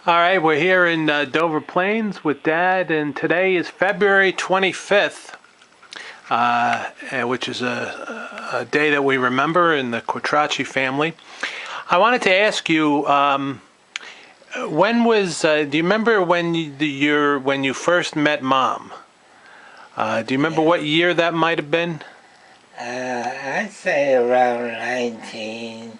All right, we're here in Dover Plains with Dad, and today is February 25th, which is a day that we remember in the Quattrocchi family. I wanted to ask you, do you remember when you first met Mom? Do you remember what year that might have been? I'd say around 1951,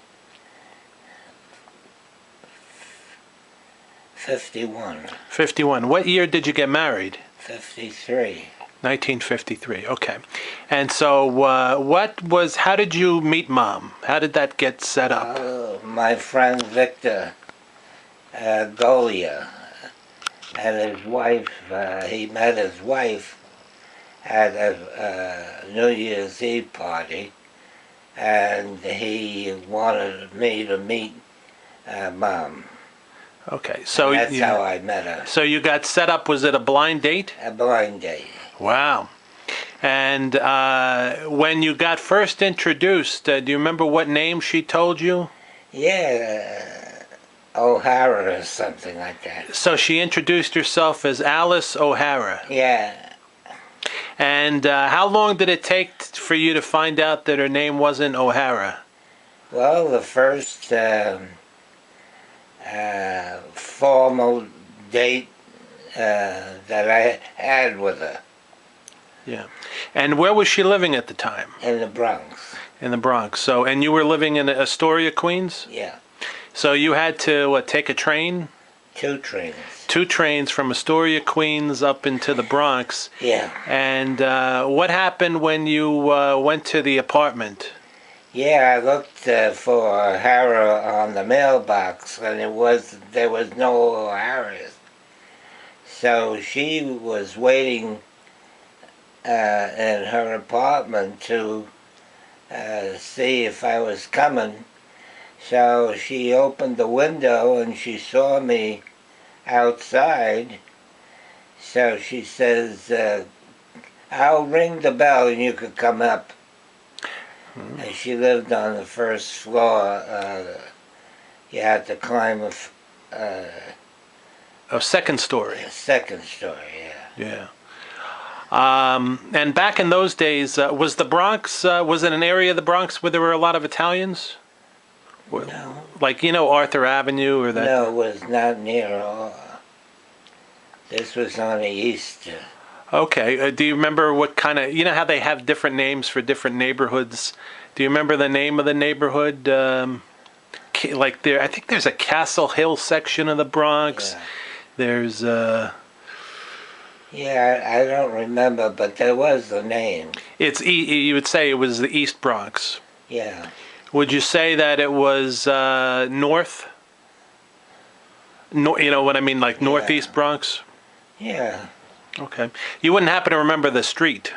51. What year did you get married? 53. 1953. Okay. And so, how did you meet Mom? How did that get set up? My friend Victor Golia and his wife, he met his wife at a New Year's Eve party, and he wanted me to meet Mom. Okay, so That's how I met her. So you got set up. Was it a blind date? A blind date. Wow. And when you got first introduced, do you remember what name she told you? Yeah, O'Hara or something like that. So she introduced herself as Alice O'Hara. Yeah. And how long did it take for you to find out that her name wasn't O'Hara? Well, the first formal date that I had with her. Yeah. And where was she living at the time? In the Bronx. In the Bronx. So, and you were living in Astoria, Queens? Yeah. So you had to take a train? 2 trains. 2 trains from Astoria, Queens up into the Bronx. Yeah. And what happened when you went to the apartment? Yeah, I looked for O'Hara on the mailbox, and there was no O'Hara's. So she was waiting in her apartment to see if I was coming. So she opened the window and she saw me outside. So she says, I'll ring the bell and you could come up. Mm-hmm. And she lived on the first floor. You had to climb a second story. A second story, yeah. And back in those days, was the Bronx, was it an area of the Bronx where there were a lot of Italians? No. Like, Arthur Avenue or that? No, it was not near. This was on the east. Okay. Do you remember what kind of, how they have different names for different neighborhoods? Do you remember the name of the neighborhood? Like I think there's a Castle Hill section of the Bronx. Yeah. There's Yeah, I don't remember, but there was a name. You would say it was the East Bronx. Yeah. Would you say that it was north? No, you know what I mean, like Northeast Bronx? Yeah. Okay. You wouldn't happen to remember the street?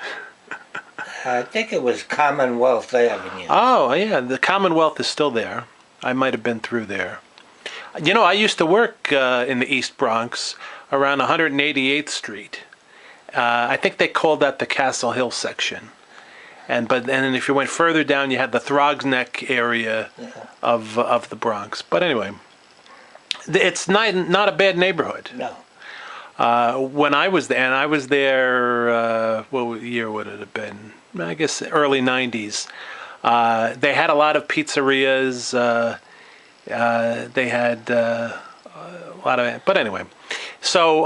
I think it was Commonwealth Avenue. Oh, yeah, the Commonwealth is still there. I might have been through there. I used to work in the East Bronx around 188th Street. I think they called that the Castle Hill section. And then if you went further down, you had the Throgs Neck area of the Bronx. But anyway, it's not a bad neighborhood. No. When I was there, and I was there, what year would it have been? I guess early 90s. They had a lot of pizzerias. They had a lot of, but anyway. So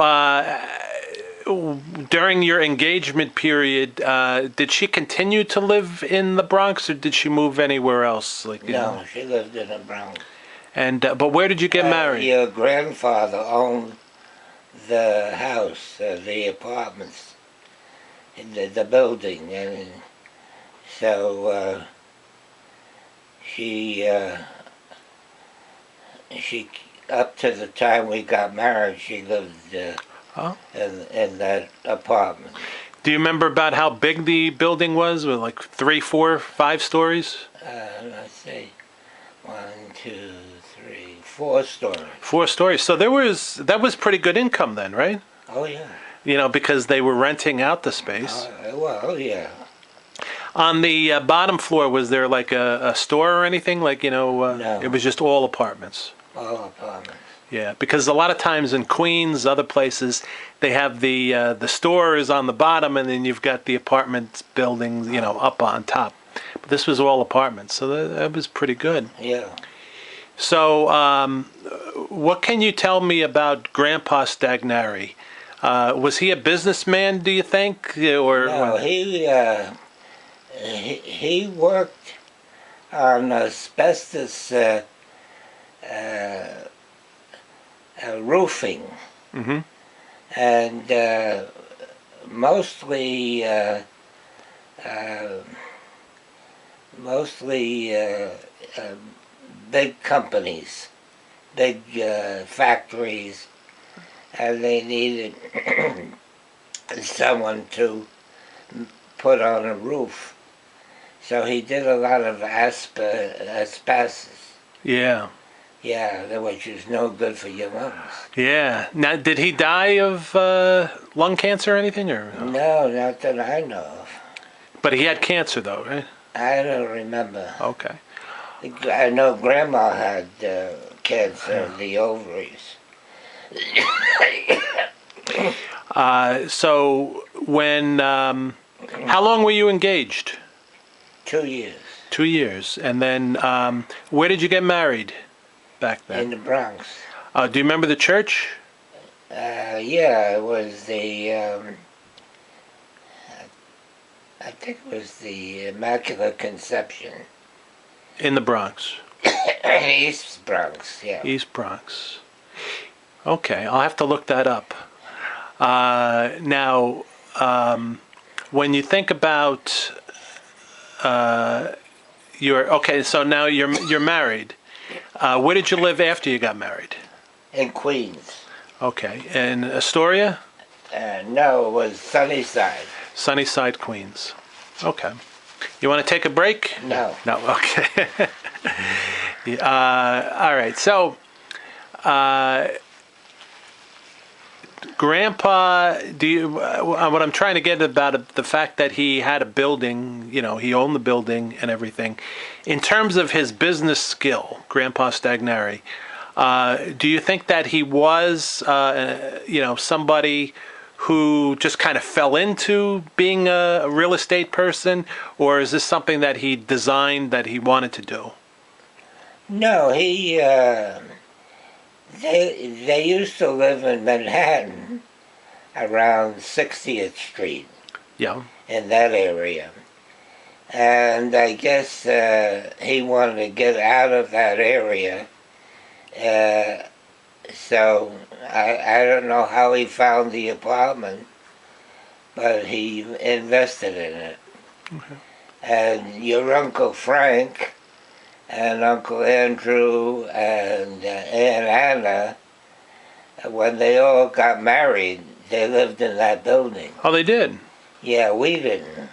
during your engagement period, did she continue to live in the Bronx, or did she move anywhere else? No, she lived in the Bronx. And but where did you get married? Your grandfather owned the house, the apartments, the building, and so she up to the time we got married, she lived in that apartment. Do you remember about how big the building was? With like 3, 4, 5 stories? Let's see, 1, 2, 3, 4 stories. 4 stories. So that was pretty good income then, right? Oh yeah. Because they were renting out the space. Well, yeah. On the bottom floor, was there like a store or anything? No. It was just all apartments. All apartments. Yeah, because a lot of times in Queens, other places, they have the store is on the bottom, and then you've got the apartment buildings, up on top. But this was all apartments, so that was pretty good. Yeah. So, what can you tell me about Grandpa Stagnari? Was he a businessman, do you think, or? No, he worked on asbestos roofing, Hmm. and mostly uh, mostly big companies, big factories, and they needed someone to put on a roof. So he did a lot of asbestos. Yeah, Yeah, which is no good for your lungs. yeah. Now, did he die of lung cancer or anything, or? No, not that I know of. But he had cancer, though, right? I don't remember. Okay. I know Grandma had cancer of the ovaries. So how long were you engaged? 2 years 2 years. And then, where did you get married back in then? the Bronx. Do you remember the church? Yeah, it was the, I think it was the Immaculate Conception. In the Bronx. East Bronx, yeah. East Bronx. Okay, I'll have to look that up. Now, when you think about so now you're married. Where did you live after you got married? In Queens. Okay, in Astoria? No, it was Sunnyside. Sunnyside, Queens. Okay. You want to take a break? No. No, okay. All right, so Grandpa, what I'm trying to get about the fact that he had a building, he owned the building and everything. In terms of his business skill, Grandpa Stagnari, do you think that he was, somebody who just kind of fell into being a real estate person, or is this something that he designed that he wanted to do? No, they used to live in Manhattan around 60th Street, Yeah. in that area. And I guess he wanted to get out of that area. So I don't know how he found the apartment, but he invested in it. Okay. And your Uncle Frank and Uncle Andrew and Aunt Anna, when they all got married, they lived in that building. Oh, they did? Yeah, we didn't.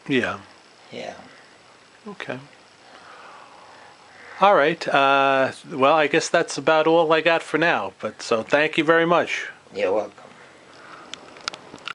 Yeah. Yeah. Okay. All right. Well, I guess that's about all I got for now. But so thank you very much. You're welcome.